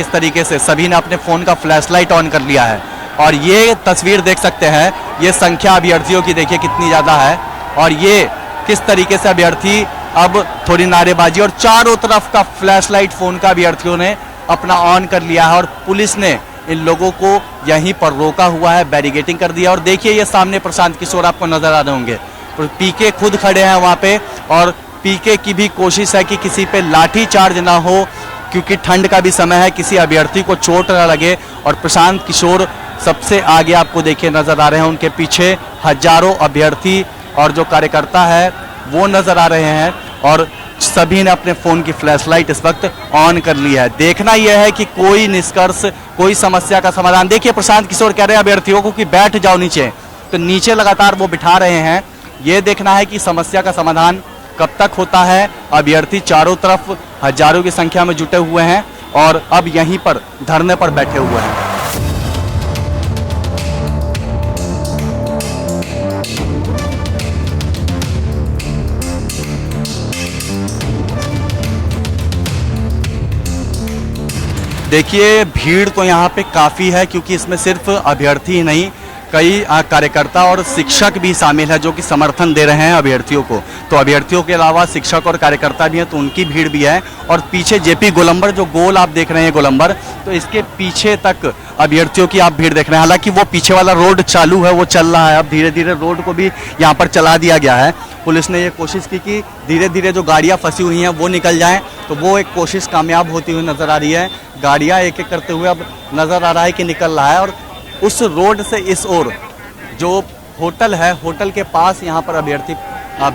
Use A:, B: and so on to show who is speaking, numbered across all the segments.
A: किस तरीके से सभी ने अपने फ़ोन का फ्लैशलाइट ऑन कर लिया है। और ये तस्वीर देख सकते हैं, ये संख्या अभ्यर्थियों की देखिए कितनी ज़्यादा है और ये किस तरीके से अभ्यर्थी अब थोड़ी नारेबाजी और चारों तरफ का फ्लैशलाइट फ़ोन का अभ्यर्थियों ने अपना ऑन कर लिया है और पुलिस ने इन लोगों को यहीं पर रोका हुआ है, बैरिकेडिंग कर दिया। और देखिए ये सामने प्रशांत किशोर आपको नजर आ रहे होंगे, पीके खुद खड़े हैं वहाँ पे और पीके की भी कोशिश है कि किसी पे लाठी चार्ज ना हो, क्योंकि ठंड का भी समय है, किसी अभ्यर्थी को चोट ना लगे। और प्रशांत किशोर सबसे आगे आपको देखिए नजर आ रहे हैं, उनके पीछे हजारों अभ्यर्थी और जो कार्यकर्ता है वो नजर आ रहे हैं और सभी ने अपने फ़ोन की फ्लैशलाइट इस वक्त ऑन कर ली है। देखना यह है कि कोई निष्कर्ष, कोई समस्या का समाधान। देखिए प्रशांत किशोर कह रहे हैं अभ्यर्थियों को कि बैठ जाओ नीचे, तो नीचे लगातार वो बिठा रहे हैं। ये देखना है कि समस्या का समाधान कब तक होता है। अभ्यर्थी चारों तरफ हजारों की संख्या में जुटे हुए हैं और अब यहीं पर धरने पर बैठे हुए हैं। देखिए भीड़ तो यहाँ पे काफ़ी है, क्योंकि इसमें सिर्फ अभ्यर्थी ही नहीं, कई कार्यकर्ता और शिक्षक भी शामिल है जो कि समर्थन दे रहे हैं अभ्यर्थियों को। तो अभ्यर्थियों के अलावा शिक्षक और कार्यकर्ता भी हैं, तो उनकी भीड़ भी है। और पीछे जेपी गोलंबर, जो गोल आप देख रहे हैं गोलंबर, तो इसके पीछे तक अभ्यर्थियों की आप भीड़ देख रहे हैं। हालांकि वो पीछे वाला रोड चालू है, वो चल रहा है, अब धीरे धीरे रोड को भी यहाँ पर चला दिया गया है। पुलिस ने ये कोशिश की कि धीरे धीरे जो गाड़ियाँ फंसी हुई हैं वो निकल जाएं, तो वो एक कोशिश कामयाब होती हुई नज़र आ रही है। गाड़ियाँ एक एक करते हुए अब नज़र आ रहा है कि निकल रहा है। और उस रोड से इस ओर जो होटल है, होटल के पास यहाँ पर अभ्यर्थी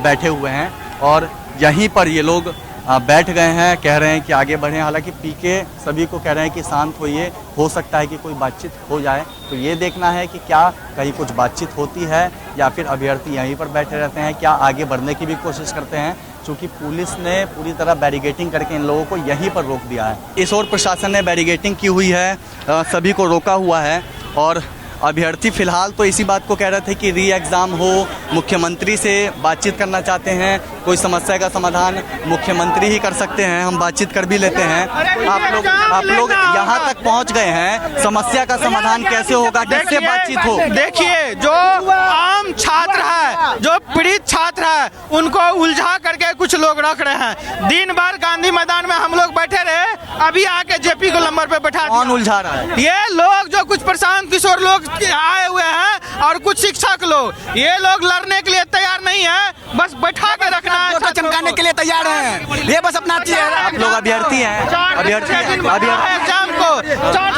A: बैठे हुए हैं और यहीं पर ये लोग बैठ गए हैं, कह रहे हैं कि आगे बढ़ें। हालांकि पीके सभी को कह रहे हैं कि शांत होइए, हो सकता है कि कोई बातचीत हो जाए। तो ये देखना है कि क्या कहीं कुछ बातचीत होती है या फिर अभ्यर्थी यहीं पर बैठे रहते हैं, क्या आगे बढ़ने की भी कोशिश करते हैं, क्योंकि पुलिस ने पूरी तरह बैरिकेडिंग करके इन लोगों को यहीं पर रोक दिया है। इस ओर प्रशासन ने बैरिकेडिंग की हुई है, सभी को रोका हुआ है और अभ्यर्थी फिलहाल तो इसी बात को कह रहे थे कि री एग्ज़ाम हो, मुख्यमंत्री से बातचीत करना चाहते हैं, कोई समस्या का समाधान मुख्यमंत्री ही कर सकते हैं, हम बातचीत कर भी लेते हैं। आप लोग यहाँ तक पहुँच गए हैं, समस्या का समाधान कैसे होगा, किससे बातचीत हो?
B: देखिए जो आम छात्र है, जो पीड़ित छात्र है, उनको उलझा करके कुछ लोग रख रहे हैं। दिन भर गांधी मैदान में हम लोग बैठे रहे, अभी आके जेपी गोलंबर पे बैठा।
A: कौन उलझा रहा है?
B: ये लोग जो कुछ प्रशांत किशोर लोग आए हुए हैं और कुछ शिक्षक लोग, ये लोग लड़ने के लिए तैयार नहीं है, बस बैठा के रखना है,
C: चमकाने के लिए तैयार हैं। ये बस अपना
A: आप लोग अभ्यर्थी हैं,
B: एग्जाम को 4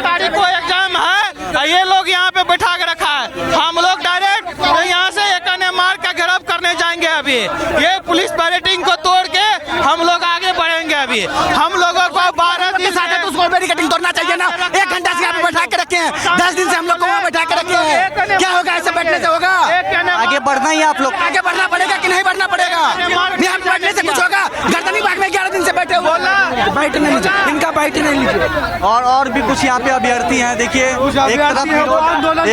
B: तारीख को एग्जाम है, ये लोग यहाँ पे बैठा के रखा है। हम लोग डायरेक्ट यहाँ से एक मार का घेराव करने जाएंगे। अभी ये पुलिस बैरिकेडिंग को तोड़ के हम लोग आगे बढ़ेंगे। अभी हम लोगों को 12 दिन
C: तो उसको बैरिकेडिंग तोड़ना चाहिए ना। 1 घंटा से यहाँ पे बैठा के रखे हैं, 10 दिन से हम लोग को वहाँ बैठा के रखे हैं। क्या होगा ऐसे बैठने से? होगा
A: आगे बढ़ना ही, आप लोग
C: आगे बढ़ना पड़ेगा कि नहीं बढ़ना पड़ेगा? यहाँ बैठने से कुछ होगा? गर्दनी बाग में 11 दिन से बैठे हुए, बैठ नहीं लीजिए, इनका बैठ नहीं लीजिए।
A: और भी कुछ यहाँ पे अभ्यर्थी हैं। देखिए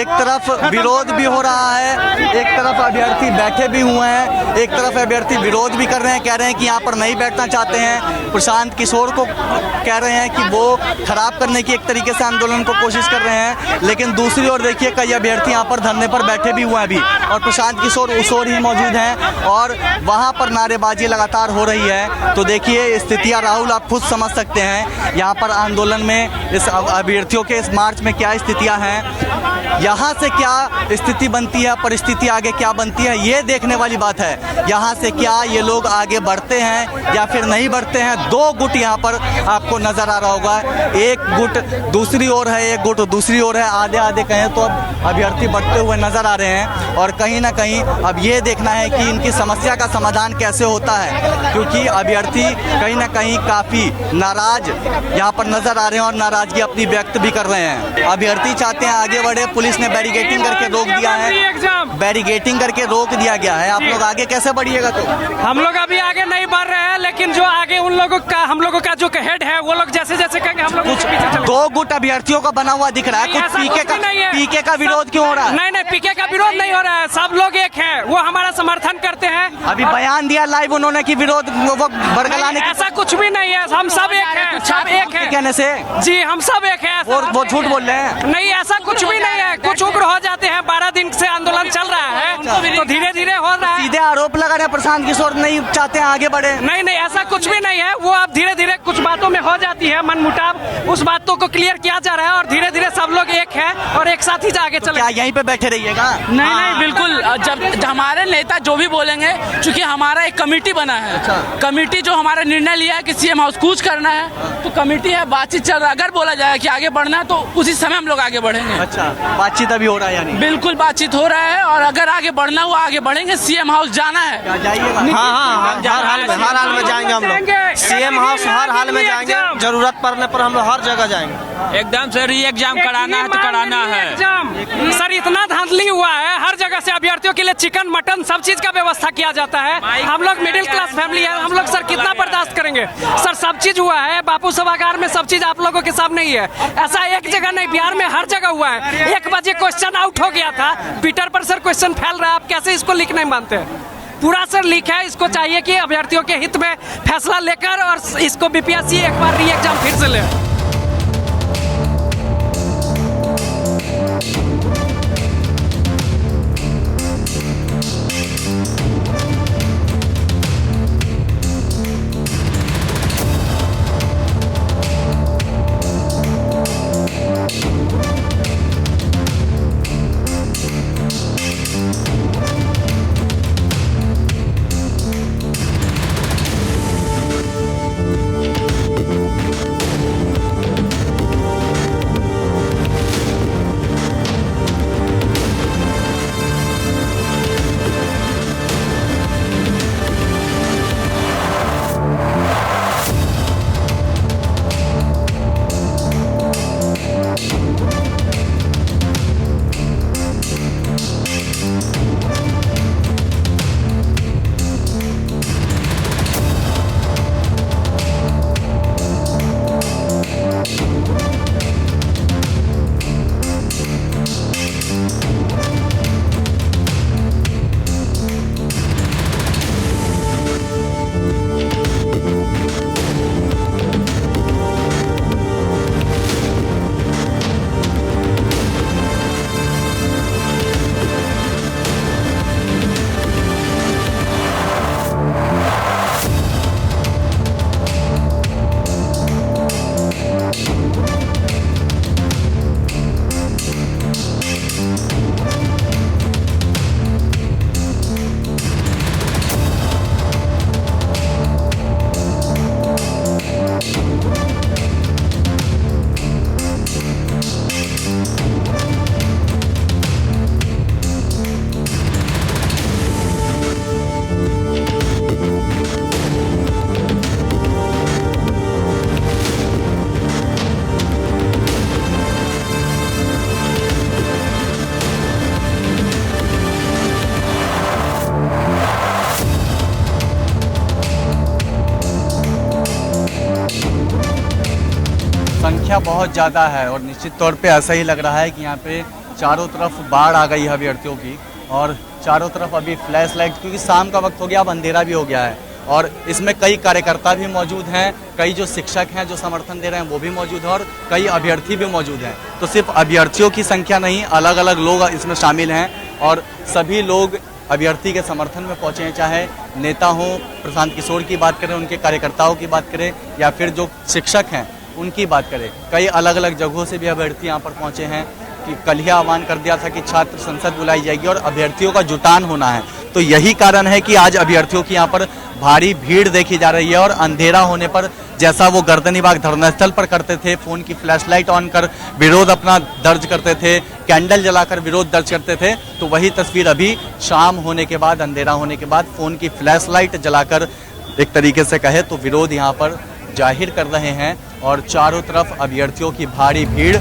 A: एक तरफ विरोध भी हो रहा है, एक तरफ अभ्यर्थी बैठे भी हुए हैं, एक तरफ अभ्यर्थी विरोध भी कर रहे हैं, कह रहे हैं कि यहाँ पर नहीं बैठना चाहते हैं। प्रशांत किशोर को कह रहे हैं कि वो खराब करने की एक तरीके से आंदोलन को कोशिश कर रहे हैं, लेकिन दूसरी ओर देखिए कई अभ्यर्थी यहाँ पर धरने पर बैठे भी हुए हैं अभी, और प्रशांत किशोर उस ओर ही मौजूद हैं और वहाँ पर नारेबाजी लगातार हो रही है। तो देखिए स्थितियाँ राहुल आप खुद समझ सकते हैं यहाँ पर आंदोलन में, इस अभ्यर्थियों के इस मार्च में क्या स्थितियाँ हैं, यहाँ से क्या स्थिति बनती है, परिस्थिति आगे क्या बनती है, ये देखने वाली बात है। यहाँ से क्या ये लोग आगे बढ़ते हैं या फिर नहीं बढ़ते हैं। 2 गुट यहाँ पर आपको नजर आ रहा होगा, एक गुट दूसरी ओर है, एक गुट दूसरी ओर है, आधे आधे कहें तो अब अभ्यर्थी बढ़ते हुए नजर आ रहे हैं। और कहीं ना कहीं अब ये देखना है कि इनकी समस्या का समाधान कैसे होता है, क्योंकि अभ्यर्थी कहीं ना कहीं काफ़ी नाराज यहाँ पर नजर आ रहे हैं और नाराजगी अपनी व्यक्त भी कर रहे हैं। अभ्यर्थी चाहते हैं आगे बढ़े, पुलिस ने बैरिकेडिंग करके रोक दिया है, बैरिकेडिंग करके रोक दिया गया है। आप लोग आगे कैसे बढ़िएगा? तो
D: हम लोग अभी आगे नहीं बढ़ रहे हैं, लेकिन जो आगे उन लोगों का, हम लोगों का जो हेड है, वो लोग जैसे जैसे कहेंगे हम लोग कुछ 2
A: दो गुट अभ्यर्थियों का बना हुआ दिख रहा है।
D: नहीं,
A: कुछ
D: ऐसा कुछ भी नहीं है।
A: पीके का विरोध क्यों हो रहा है?
D: नहीं नहीं, पीके का विरोध नहीं हो रहा है, सब लोग एक हैं, वो हमारा समर्थन करते हैं।
A: अभी बयान दिया लाइव उन्होंने कि विरोध वो बरगलाने की
D: ऐसा कुछ भी नहीं है, हम सब एक हैं, सब एक हैं।
A: कहने से
D: जी हम सब एक हैं।
A: वो झूठ बोल रहे हैं।
D: नहीं ऐसा कुछ भी नहीं है, कुछ उग्र हो जाते हैं। 12 दिन से आंदोलन चल रहा है तो धीरे धीरे हो रहा है।
A: सीधे आरोप लगा रहे हैं प्रशांत किशोर नहीं चाहते हैं आगे बढ़े।
D: नहीं नहीं, ऐसा कुछ भी नहीं है, वो अब धीरे धीरे कुछ बातों में हो जाती है मनमुटाव, उस बातों को क्लियर किया जा रहा है और धीरे धीरे सब लोग एक हैं और एक साथ ही आगे चले।
A: क्या यहीं पे बैठे रहिएगा?
C: नहीं नहीं बिल्कुल, जब हमारे नेता जो भी बोलेंगे, क्योंकि हमारा एक कमेटी बना है, कमेटी जो हमारा निर्णय लिया है कि सीएम हाउस कूच करना है, तो कमेटी है, बातचीत चल रहा है। अगर बोला जाए कि आगे बढ़ना है तो उसी समय हम लोग आगे बढ़ेंगे।
A: अच्छा, बातचीत अभी हो रहा है यानी?
C: बिल्कुल बातचीत हो रहा है और अगर आगे बढ़ना हुआ आगे बढ़ेंगे। सीएम हाउस जाना है।
A: जाइएगा?
B: हाँ, हर हाल में जाएंगे हम लोग। सीएम हाउस हर हाल में जाएंगे, जरूरत पड़ने पर हम लोग हर जगह जाएंगे।
E: एकदम से री एग्जाम कराना है तो कराना है।
D: सर इतना धांधली हुआ है, हर जगह से अभ्यर्थियों के लिए चिकन मटन सब चीज का व्यवस्था किया जाता है। हम लोग मिडिल क्लास फैमिली है, हम लोग सर कितना बर्दाश्त करेंगे? सर सब चीज हुआ है, बापू सभागार में सब चीज आप लोगों के सामने ही है। ऐसा एक जगह नहीं, बिहार में हर जगह हुआ है। 1 बजे क्वेश्चन आउट हो गया था, ट्विटर पर सर क्वेश्चन फैल रहा है, आप कैसे इसको लीक नहीं मानते? पूरा सर लीक है। इसको चाहिए कि अभ्यर्थियों के हित में फैसला लेकर और इसको बीपीएससी एक बार री एग्जाम फिर से ले।
A: संख्या बहुत ज़्यादा है और निश्चित तौर पे ऐसा ही लग रहा है कि यहाँ पे चारों तरफ बाढ़ आ गई है अभ्यर्थियों की और चारों तरफ अभी फ्लैश लाइट, क्योंकि शाम का वक्त हो गया, अब अंधेरा भी हो गया है और इसमें कई कार्यकर्ता भी मौजूद हैं, कई जो शिक्षक हैं जो समर्थन दे रहे हैं वो भी मौजूद हैं और कई अभ्यर्थी भी मौजूद हैं। तो सिर्फ अभ्यर्थियों की संख्या नहीं, अलग अलग लोग इसमें शामिल हैं और सभी लोग अभ्यर्थी के समर्थन में पहुँचे हैं, चाहे नेता हों, प्रशांत किशोर की बात करें, उनके कार्यकर्ताओं की बात करें या फिर जो शिक्षक हैं उनकी बात करें। कई अलग अलग जगहों से भी अभ्यर्थी यहाँ पर पहुँचे हैं कि कल ही आह्वान कर दिया था कि छात्र संसद बुलाई जाएगी और अभ्यर्थियों का जुटान होना है। तो यही कारण है कि आज अभ्यर्थियों की यहाँ पर भारी भीड़ देखी जा रही है और अंधेरा होने पर जैसा वो गर्दनीबाग धरना स्थल पर करते थे, फोन की फ्लैशलाइट ऑन कर विरोध अपना दर्ज करते थे, कैंडल जलाकर विरोध दर्ज करते थे, तो वही तस्वीर अभी शाम होने के बाद, अंधेरा होने के बाद फोन की फ्लैशलाइट जलाकर एक तरीके से कहे तो विरोध यहाँ पर जाहिर कर रहे हैं और चारों तरफ अभ्यर्थियों की भारी भीड़।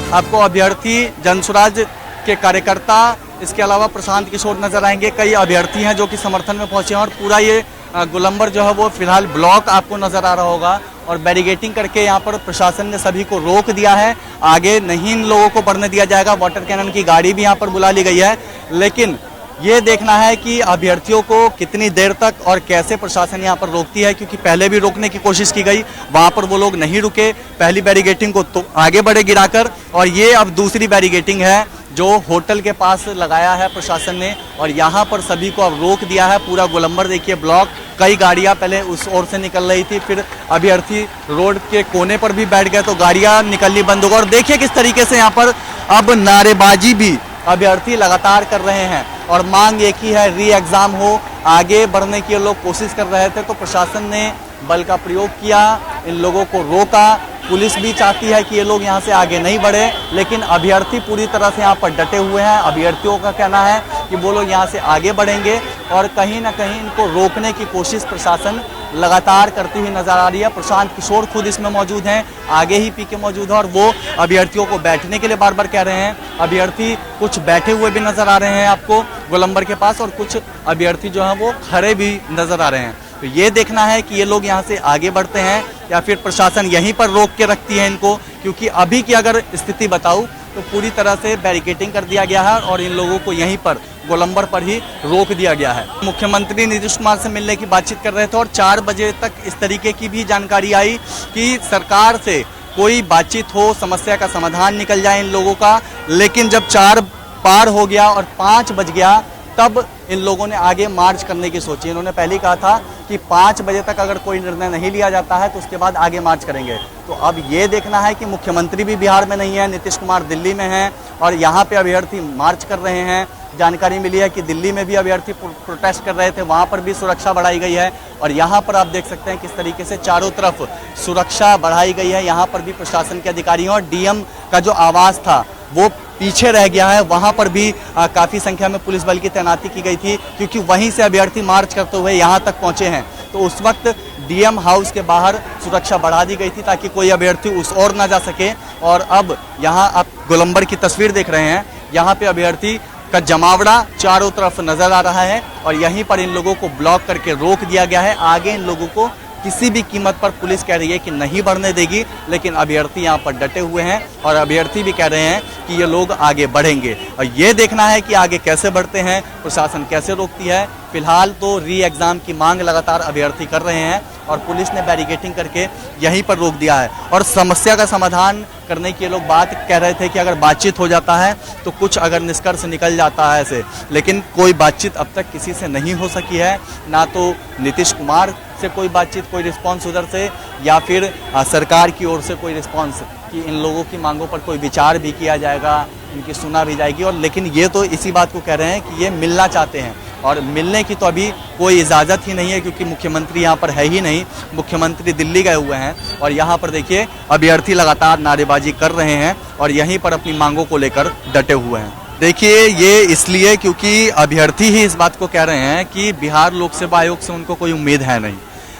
A: आपको अभ्यर्थी जनसुराज के कार्यकर्ता, इसके अलावा प्रशांत किशोर नजर आएंगे। कई अभ्यर्थी हैं जो कि समर्थन में पहुंचे हैं और पूरा ये गोलंबर जो है वो फिलहाल ब्लॉक आपको नजर आ रहा होगा और बैरिकेटिंग करके यहाँ पर प्रशासन ने सभी को रोक दिया है। आगे नहीं इन लोगों को बढ़ने दिया जाएगा। वाटर कैनन की गाड़ी भी यहाँ पर बुला ली गई है, लेकिन ये देखना है कि अभ्यर्थियों को कितनी देर तक और कैसे प्रशासन यहाँ पर रोकती है, क्योंकि पहले भी रोकने की कोशिश की गई, वहाँ पर वो लोग नहीं रुके। पहली बैरिकेटिंग को तो आगे बढ़े गिराकर, और ये अब दूसरी बैरिकेटिंग है जो होटल के पास लगाया है प्रशासन ने, और यहाँ पर सभी को अब रोक दिया है। पूरा गोलंबर देखिए ब्लॉक, कई गाड़ियाँ पहले उस ओर से निकल रही थी, फिर अभ्यर्थी रोड के कोने पर भी बैठ गए तो गाड़ियाँ निकलनी बंद हो गई। और देखिए किस तरीके से यहाँ पर अब नारेबाजी भी अभ्यर्थी लगातार कर रहे हैं और मांग एक ही है, री एग्जाम हो। आगे बढ़ने की लोग कोशिश कर रहे थे तो प्रशासन ने बल का प्रयोग किया, इन लोगों को रोका। पुलिस भी चाहती है कि ये लोग यहाँ से आगे नहीं बढ़े, लेकिन अभ्यर्थी पूरी तरह से यहाँ पर डटे हुए हैं। अभ्यर्थियों का कहना है कि वो लोग यहाँ से आगे बढ़ेंगे और कहीं ना कहीं इनको रोकने की कोशिश प्रशासन लगातार करती हुई नजर आ रही है। प्रशांत किशोर खुद इसमें मौजूद हैं, आगे ही पीके मौजूद है और वो अभ्यर्थियों को बैठने के लिए बार बार कह रहे हैं। अभ्यर्थी कुछ बैठे हुए भी नजर आ रहे हैं आपको गोलंबर के पास, और कुछ अभ्यर्थी जो हैं वो खड़े भी नजर आ रहे हैं। तो ये देखना है कि ये लोग यहाँ से आगे बढ़ते हैं या फिर प्रशासन यहीं पर रोक के रखती है इनको, क्योंकि अभी की अगर स्थिति बताऊं तो पूरी तरह से बैरिकेटिंग कर दिया गया है और इन लोगों को यहीं पर गोलंबर पर ही रोक दिया गया है। मुख्यमंत्री नीतीश कुमार से मिलने की बातचीत कर रहे थे और 4 बजे तक इस तरीके की भी जानकारी आई कि सरकार से कोई बातचीत हो, समस्या का समाधान निकल जाए इन लोगों का। लेकिन जब 4 पार हो गया और 5 बज गया तब इन लोगों ने आगे मार्च करने की सोची। इन्होंने पहले ही कहा था कि 5 बजे तक अगर कोई निर्णय नहीं लिया जाता है तो उसके बाद आगे मार्च करेंगे। तो अब ये देखना है कि मुख्यमंत्री भी बिहार में नहीं है, नीतीश कुमार दिल्ली में हैं और यहाँ पे अभ्यर्थी मार्च कर रहे हैं। जानकारी मिली है कि दिल्ली में भी अभ्यर्थी प्रोटेस्ट कर रहे थे, वहाँ पर भी सुरक्षा बढ़ाई गई है और यहाँ पर आप देख सकते हैं किस तरीके से चारों तरफ सुरक्षा बढ़ाई गई है। यहाँ पर भी प्रशासन के अधिकारी हैं और डीएम का जो आवास था वो पीछे रह गया है, वहां पर भी काफी संख्या में पुलिस बल की तैनाती की गई थी, क्योंकि वहीं से अभ्यर्थी मार्च करते हुए यहां तक पहुंचे हैं। तो उस वक्त डीएम हाउस के बाहर सुरक्षा बढ़ा दी गई थी ताकि कोई अभ्यर्थी उस ओर ना जा सके। और अब यहां आप गोलंबर की तस्वीर देख रहे हैं, यहाँ पे अभ्यर्थी का जमावड़ा चारों तरफ नजर आ रहा है और यहीं पर इन लोगों को ब्लॉक करके रोक दिया गया है। आगे इन लोगों को किसी भी कीमत पर पुलिस कह रही है कि नहीं बढ़ने देगी, लेकिन अभ्यर्थी यहाँ पर डटे हुए हैं और अभ्यर्थी भी कह रहे हैं कि ये लोग आगे बढ़ेंगे। और ये देखना है कि आगे कैसे बढ़ते हैं, प्रशासन कैसे रोकती है। फिलहाल तो री एग्जाम की मांग लगातार अभ्यर्थी कर रहे हैं और पुलिस ने बैरिकेटिंग करके यहीं पर रोक दिया है। और समस्या का समाधान करने की लोग बात कह रहे थे कि अगर बातचीत हो जाता है तो कुछ अगर निष्कर्ष निकल जाता है ऐसे, लेकिन कोई बातचीत अब तक किसी से नहीं हो सकी है। ना तो नीतीश कुमार से कोई बातचीत, कोई रिस्पॉन्स उधर से, या फिर सरकार की ओर से कोई रिस्पॉन्स कि इन लोगों की मांगों पर कोई विचार भी किया जाएगा, इनकी सुना भी जाएगी। और लेकिन ये तो इसी बात को कह रहे हैं कि ये मिलना चाहते हैं और मिलने की तो अभी कोई इजाज़त ही नहीं है, क्योंकि मुख्यमंत्री यहाँ पर है ही नहीं। मुख्यमंत्री दिल्ली गए हुए हैं और यहाँ पर देखिए अभ्यर्थी लगातार नारेबाजी कर रहे हैं और यहीं पर अपनी मांगों को लेकर डटे हुए हैं। देखिए ये इसलिए क्योंकि अभ्यर्थी ही इस बात को कह रहे हैं कि बिहार लोक सेवा आयोग से उनको कोई उम्मीद है नहीं।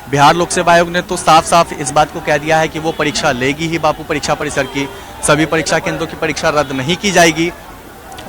A: बिहार लोक सेवा आयोग ने तो साफ साफ इस बात को कह दिया है कि वो परीक्षा लेगी ही बापू परीक्षा परिसर की, सभी परीक्षा केंद्रों की परीक्षा रद्द नहीं की जाएगी।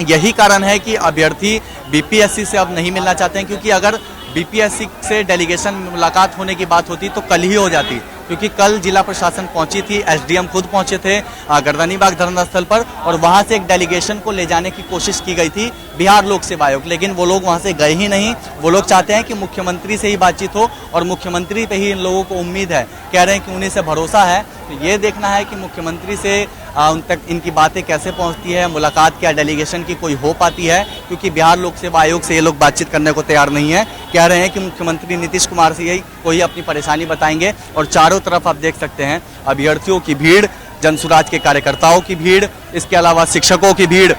A: यही कारण है कि अभ्यर्थी बीपीएससी से अब नहीं मिलना चाहते हैं, क्योंकि अगर बीपीएससी से डेलीगेशन मुलाकात होने की बात होती तो कल ही हो जाती, क्योंकि कल जिला प्रशासन पहुंची थी, एसडीएम खुद पहुंचे थे गर्दनीबाग धरना स्थल पर और वहां से एक डेलीगेशन को ले जाने की कोशिश की गई थी बिहार लोक सेवा आयोग, लेकिन वो लोग वहां से गए ही नहीं। वो लोग चाहते हैं कि मुख्यमंत्री से ही बातचीत हो और मुख्यमंत्री पे ही इन लोगों को उम्मीद है, कह रहे हैं कि उन्हीं से भरोसा है। तो ये देखना है कि मुख्यमंत्री से उन तक इनकी बातें कैसे पहुंचती है, मुलाकात क्या डेलीगेशन की कोई हो पाती है, क्योंकि बिहार लोक सेवा आयोग से ये लोग बातचीत करने को तैयार नहीं है। कह रहे हैं कि मुख्यमंत्री नीतीश कुमार से यही कोई अपनी परेशानी बताएंगे। और चारों तरफ आप देख सकते हैं अभ्यर्थियों की भीड़, जनसुराज के कार्यकर्ताओं की भीड़, इसके अलावा शिक्षकों की भीड़